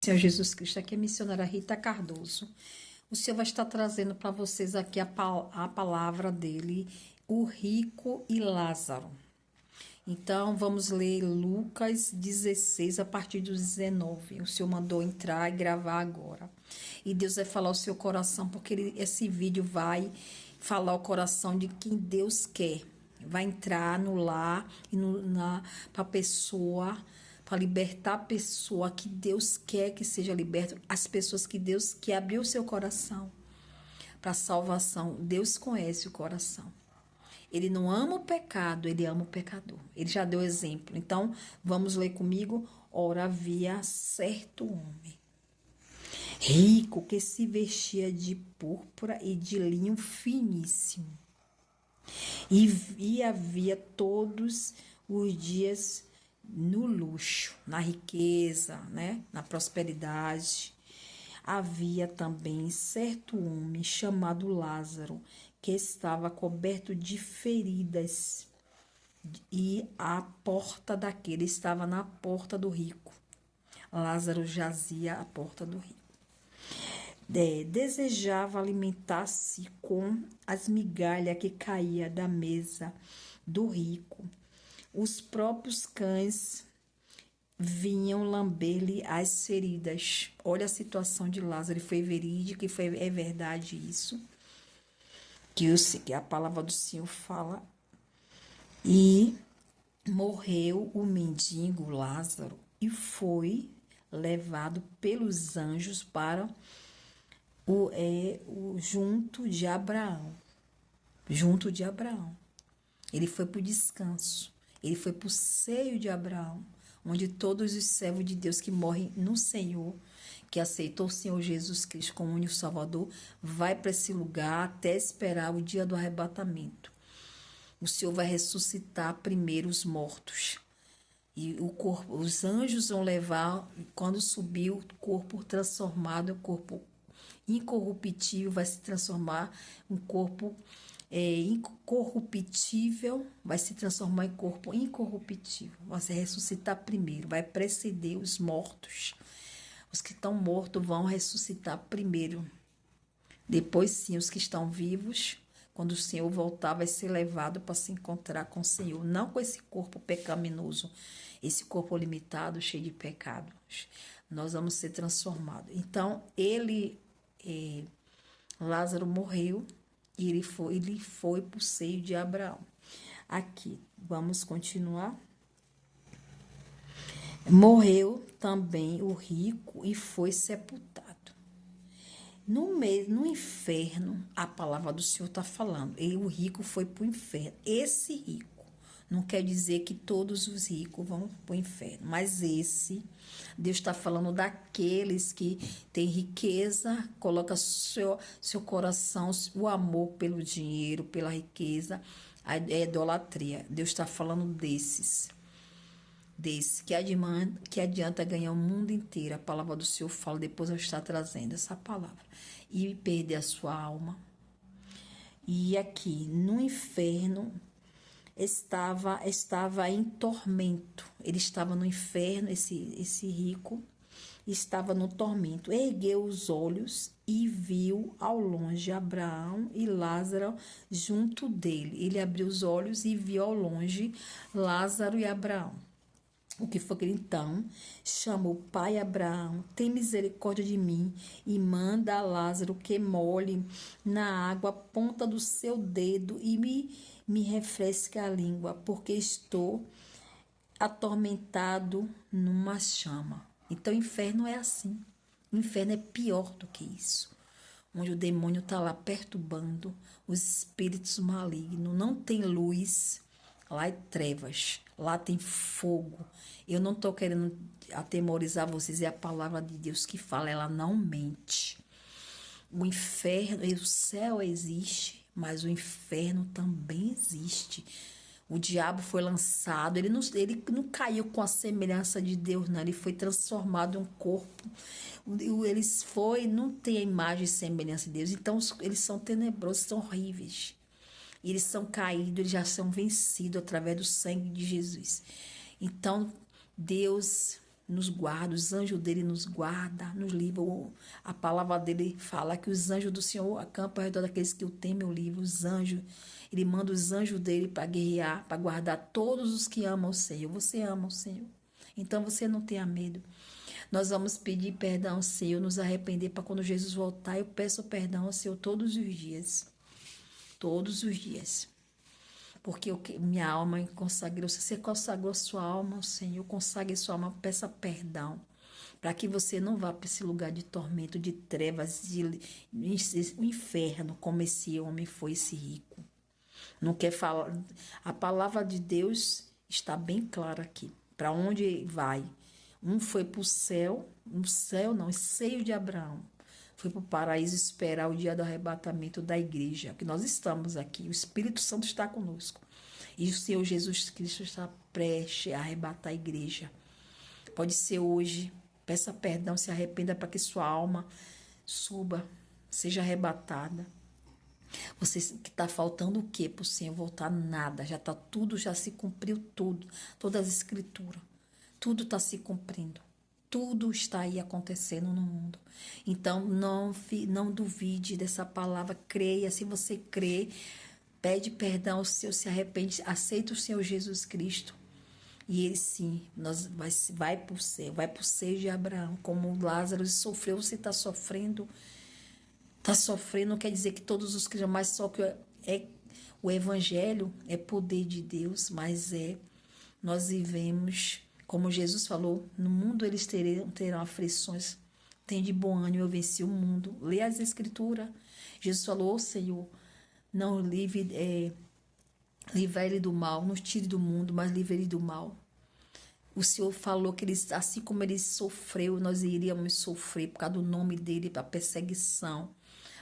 Senhor Jesus Cristo, aqui é a missionária Rita Cardoso. O Senhor vai estar trazendo para vocês aqui a palavra dele, o rico e Lázaro. Então, vamos ler Lucas 16, a partir do 19. O Senhor mandou entrar e gravar agora. E Deus vai falar ao seu coração, porque esse vídeo vai falar o coração de quem Deus quer. Vai entrar no lar e para a pessoa, para libertar a pessoa que Deus quer que seja liberta, as pessoas que Deus quer abrir o seu coração para salvação. Deus conhece o coração. Ele não ama o pecado, ele ama o pecador. Ele já deu exemplo. Então, vamos ler comigo. Ora, havia certo homem rico que se vestia de púrpura e de linho finíssimo. E havia todos os dias no luxo, na riqueza, né? Na prosperidade. Havia também certo homem chamado Lázaro, que estava coberto de feridas, e a porta daquele estava na porta do rico. Lázaro jazia à porta do rico. Desejava alimentar-se com as migalhas que caía da mesa do rico. Os próprios cães vinham lamber-lhe as feridas. Olha a situação de Lázaro, foi verídica e é verdade isso, que a palavra do Senhor fala. E morreu o mendigo Lázaro e foi levado pelos anjos para junto de Abraão. Junto de Abraão. Ele foi para o descanso. Ele foi para o seio de Abraão, onde todos os servos de Deus que morrem no Senhor, que aceitou o Senhor Jesus Cristo como único Salvador, vai para esse lugar até esperar o dia do arrebatamento. O Senhor vai ressuscitar primeiro os mortos. E os anjos vão levar, quando subir o corpo transformado, o corpo incorruptível vai se transformar um corpo incorruptível, vai se transformar em corpo incorruptível. Vai se ressuscitar primeiro, vai preceder os mortos. Os que estão mortos vão ressuscitar primeiro. Depois, sim, os que estão vivos, quando o Senhor voltar, vai ser levado para se encontrar com o Senhor. Não com esse corpo pecaminoso, esse corpo limitado, cheio de pecados. Nós vamos ser transformados. Então, Lázaro morreu e ele foi para o seio de Abraão. Aqui, vamos continuar. Morreu também o rico e foi sepultado. No inferno, a palavra do Senhor está falando. O rico foi para o inferno. Esse rico, não quer dizer que todos os ricos vão para o inferno, mas Deus está falando daqueles que têm riqueza, coloca seu coração, o amor pelo dinheiro, pela riqueza, a idolatria. Deus está falando desses que adianta ganhar o mundo inteiro. A palavra do Senhor fala, depois eu estou trazendo essa palavra, e perder a sua alma. E aqui no inferno estava em tormento. Ele estava no inferno, esse rico estava no tormento. Ergueu os olhos e viu ao longe Abraão e Lázaro junto dele. Ele abriu os olhos e viu ao longe Lázaro e Abraão. O que foi que então chamou: pai Abraão, tem misericórdia de mim e manda a Lázaro que molhe na água a ponta do seu dedo e me refresque a língua, porque estou atormentado numa chama. Então, o inferno é assim. O inferno é pior do que isso, onde o demônio está lá perturbando os espíritos malignos. Não tem luz, lá é trevas, lá tem fogo. Eu não estou querendo atemorizar vocês, é a palavra de Deus que fala, ela não mente. O inferno, o céu existe, mas o inferno também existe. O diabo foi lançado, ele não caiu com a semelhança de Deus, não. Ele foi transformado em um corpo. Não tem a imagem e semelhança de Deus. Então, eles são tenebrosos, são horríveis. Eles são caídos, eles já são vencidos através do sangue de Jesus. Então, Deus nos guarda, os anjos dele nos guarda, nos livra. A palavra dele fala que os anjos do Senhor acampam ao redor daqueles que o temem, o livro. Os anjos, ele manda os anjos dele para guerrear, para guardar todos os que amam o Senhor. Você ama o Senhor, então você não tenha medo. Nós vamos pedir perdão ao Senhor, nos arrepender para quando Jesus voltar. Eu peço perdão ao Senhor todos os dias. Todos os dias. Porque minha alma consagrou. Se você consagrou sua alma ao Senhor, consagre sua alma, peça perdão. Para que você não vá para esse lugar de tormento, de trevas, o inferno, como esse homem foi, esse rico. Não quer falar. A palavra de Deus está bem clara aqui. Para onde vai? Um foi para o céu não, o seio de Abraão. Foi para o paraíso esperar o dia do arrebatamento da igreja, que nós estamos aqui. O Espírito Santo está conosco. E o Senhor Jesus Cristo está prestes a arrebatar a igreja. Pode ser hoje. Peça perdão, se arrependa para que sua alma suba, seja arrebatada. Você que está faltando o quê para o Senhor voltar? Nada. Já está tudo, já se cumpriu tudo. Todas as escrituras. Tudo está se cumprindo. Tudo está aí acontecendo no mundo. Então, não duvide dessa palavra. Creia. Se você crê, pede perdão ao Senhor, se arrepende, aceita o Senhor Jesus Cristo. E ele sim, vai para o céu, vai para o seio de Abraão. Como Lázaro sofreu, você está sofrendo. Está sofrendo, não quer dizer que todos os cristãos, mas só que o evangelho é poder de Deus, mas nós vivemos, como Jesus falou, no mundo eles terão aflições. Tem de bom ânimo, eu venci o mundo. Lê as escrituras. Jesus falou, ô Senhor, não livre ele do mal, não tire do mundo, mas livre ele do mal. O Senhor falou que assim como ele sofreu, nós iríamos sofrer por causa do nome dele, para perseguição.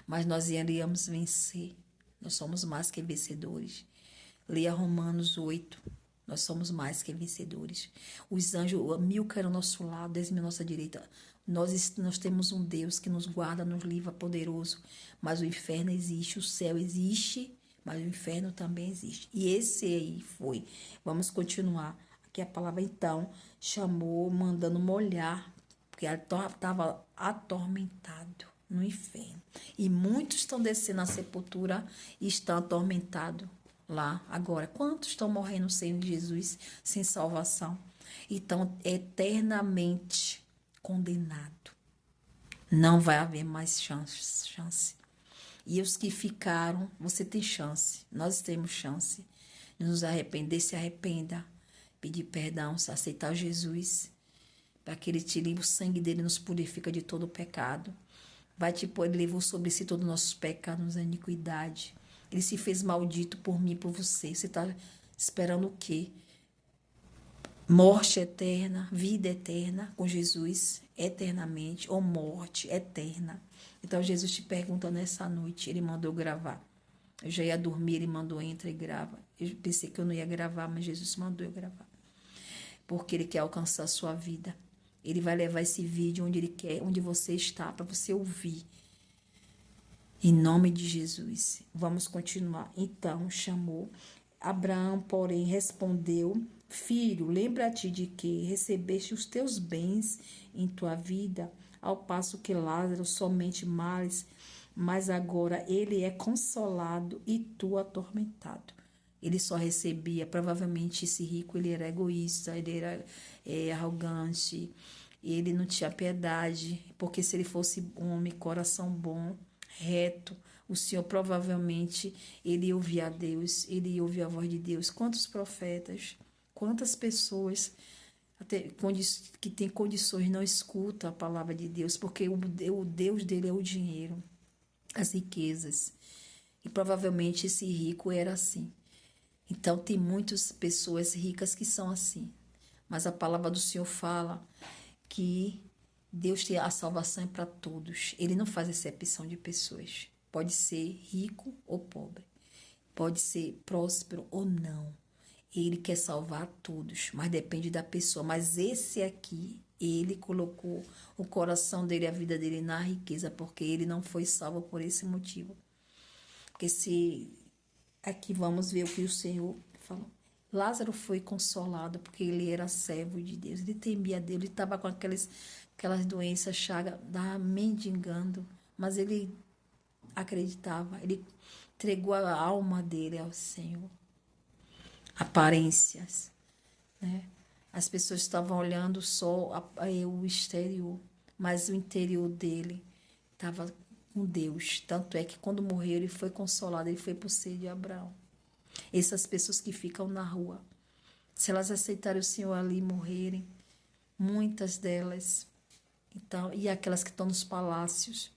Mas nós iríamos vencer. Nós somos mais que vencedores. Leia Romanos 8. Nós somos mais que vencedores. Os anjos, 1000 cairão ao nosso lado, 10.000 à nossa direita. Nós temos um Deus que nos guarda, nos livra, poderoso. Mas o inferno existe, o céu existe, mas o inferno também existe. E esse aí foi. Vamos continuar. Aqui a palavra, então, chamou, mandando molhar, porque ele estava atormentado no inferno. E muitos estão descendo à sepultura e estão atormentados lá agora. Quantos estão morrendo sem Jesus, sem salvação? E estão eternamente condenados. Não vai haver mais chance. E os que ficaram, você tem chance. Nós temos chance de nos arrepender. Se arrependa. Pedir perdão, aceitar Jesus. Para que ele te livre, o sangue dele nos purifica de todo o pecado. Ele levou sobre si todos os nossos pecados, a iniquidade. Ele se fez maldito por mim e por você. Você está esperando o quê? Morte eterna, vida eterna com Jesus, eternamente, ou morte eterna. Então, Jesus te pergunta nessa noite, ele mandou gravar. Eu já ia dormir, ele mandou, entra e grava. Eu pensei que eu não ia gravar, mas Jesus mandou eu gravar. Porque ele quer alcançar a sua vida. Ele vai levar esse vídeo onde ele quer, onde você está, para você ouvir. Em nome de Jesus. Vamos continuar. Então, chamou. Abraão, porém, respondeu: Filho, lembra-te de que recebeste os teus bens em tua vida, ao passo que Lázaro somente males, mas agora ele é consolado e tu atormentado. Ele só recebia, provavelmente esse rico, ele era egoísta, ele era arrogante, ele não tinha piedade, porque se ele fosse um homem, coração bom, reto, o Senhor provavelmente, ele ouvia a Deus, ele ouvia a voz de Deus. Quantos profetas, quantas pessoas até que têm condições não escutam a palavra de Deus, porque o Deus dele é o dinheiro, as riquezas. E provavelmente esse rico era assim. Então, tem muitas pessoas ricas que são assim. Mas a palavra do Senhor fala que Deus tem a salvação para todos. Ele não faz exceção de pessoas. Pode ser rico ou pobre. Pode ser próspero ou não. Ele quer salvar todos, mas depende da pessoa. Mas esse aqui, ele colocou o coração dele, a vida dele na riqueza, porque ele não foi salvo por esse motivo. Porque se... Aqui vamos ver o que o Senhor falou. Lázaro foi consolado porque ele era servo de Deus, ele temia Deus, ele estava com aquelas doenças, chaga, mendigando, mas ele acreditava, ele entregou a alma dele ao Senhor. Aparências, né? As pessoas estavam olhando só o exterior, mas o interior dele estava com Deus. Tanto é que quando morreu, ele foi consolado, ele foi por ser de Abraão. Essas pessoas que ficam na rua, se elas aceitarem o Senhor ali e morrerem, muitas delas, então, e aquelas que estão nos palácios,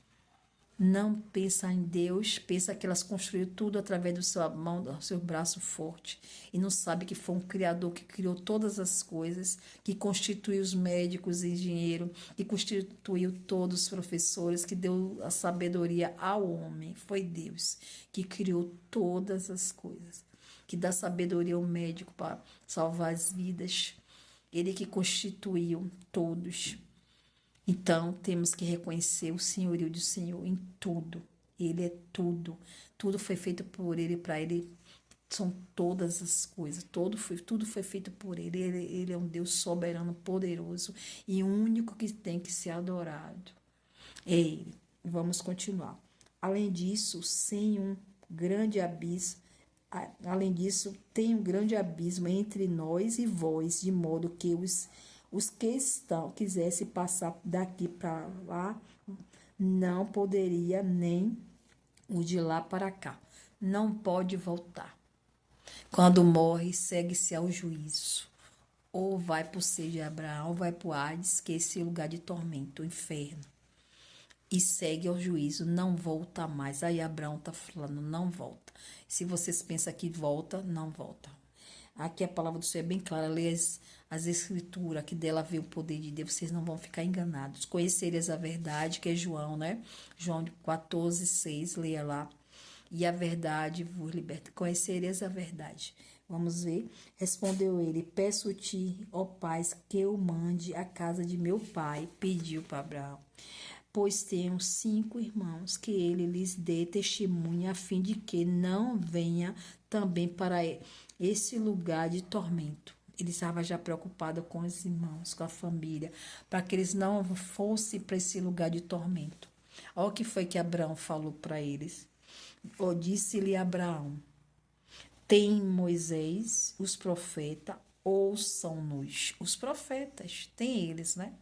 não pensam em Deus, pensa que elas construíram tudo através do seu mão, do seu braço forte, e não sabe que foi um Criador que criou todas as coisas, que constituiu os médicos e engenheiros, que constituiu todos os professores, que deu a sabedoria ao homem. Foi Deus que criou todas as coisas, que dá sabedoria ao médico para salvar as vidas. Ele que constituiu todos. Então, temos que reconhecer o senhorio do Senhor em tudo. Ele é tudo. Tudo foi feito por Ele, para Ele são todas as coisas. Tudo foi feito por Ele. Ele é um Deus soberano, poderoso e único que tem que ser adorado. É Ele. Vamos continuar. Além disso, tem um grande abismo entre nós e vós, de modo que os que quisessem passar daqui para lá, não poderia, nem o de lá para cá. Não pode voltar. Quando morre, segue-se ao juízo. Ou vai para o seio de Abraão, ou vai para o Hades, que é esse lugar de tormento, o inferno. E segue ao juízo, não volta mais. Aí Abraão está falando, não volta. Se vocês pensam que volta, não volta. Aqui a palavra do Senhor é bem clara, lê as escrituras, que dela vê o poder de Deus, vocês não vão ficar enganados. Conhecereis a verdade, que é João, né? João 14:6, leia lá. E a verdade vos liberta. Conhecereis a verdade. Vamos ver. Respondeu ele, peço-te, ó Pai, que eu mande à casa de meu pai, pediu para Abraão. Pois tenho 5 irmãos, que ele lhes dê testemunha, a fim de que não venha também para esse lugar de tormento. Ele estava já preocupado com os irmãos, com a família, para que eles não fossem para esse lugar de tormento. Olha o que foi que Abraão falou para eles. Disse-lhe Abraão, tem Moisés, os profetas, ouçam-nos. Os profetas, tem eles, né?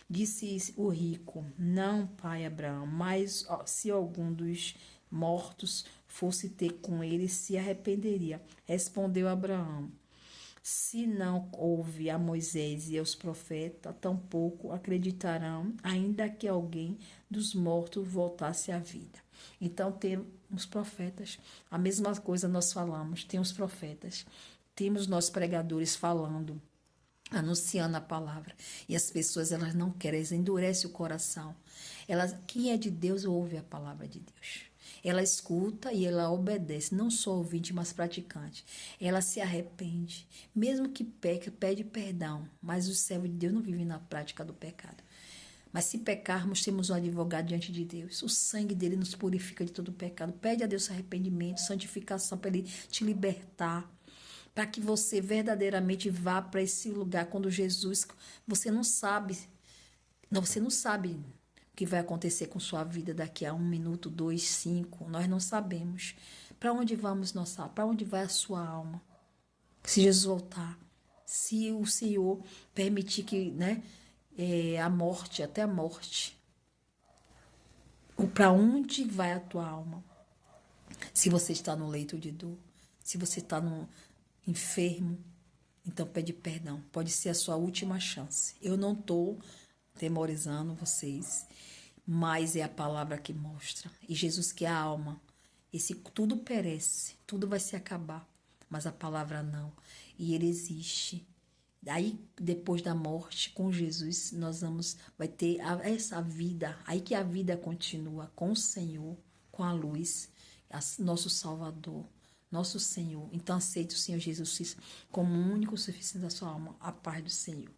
Disse o rico, não, pai Abraão, mas se algum dos mortos fosse ter com ele, se arrependeria. Respondeu Abraão, se não houve a Moisés e aos profetas, tampouco acreditarão, ainda que alguém dos mortos voltasse à vida. Então, tem os profetas, a mesma coisa nós falamos, tem os profetas, temos nós pregadores falando, anunciando a palavra. E as pessoas, elas não querem, elas endurecem o coração. Quem é de Deus ouve a palavra de Deus. Ela escuta e ela obedece, não só ouvinte, mas praticante. Ela se arrepende, mesmo que peque, pede perdão, mas o servo de Deus não vive na prática do pecado. Mas se pecarmos, temos um advogado diante de Deus. O sangue dele nos purifica de todo pecado. Pede a Deus arrependimento, santificação, para ele te libertar, para que você verdadeiramente vá para esse lugar. Quando Jesus, você não sabe o que vai acontecer com sua vida daqui a 1 minuto, 2, 5, nós não sabemos. Para onde vamos para onde vai a sua alma? Se Jesus voltar, se o Senhor permitir que, né, a morte, até a morte, para onde vai a tua alma? Se você está no leito de dor, se você está enfermo, então pede perdão. Pode ser a sua última chance. Eu não estou temorizando vocês, mas é a palavra que mostra. E Jesus que é a alma. Tudo perece, tudo vai se acabar, mas a palavra não. E ele existe. Aí, depois da morte, com Jesus, vai ter essa vida. Aí que a vida continua com o Senhor, com a luz, nosso Salvador, nosso Senhor. Então, aceite o Senhor Jesus Cristo como o único suficiente da sua alma, a paz do Senhor.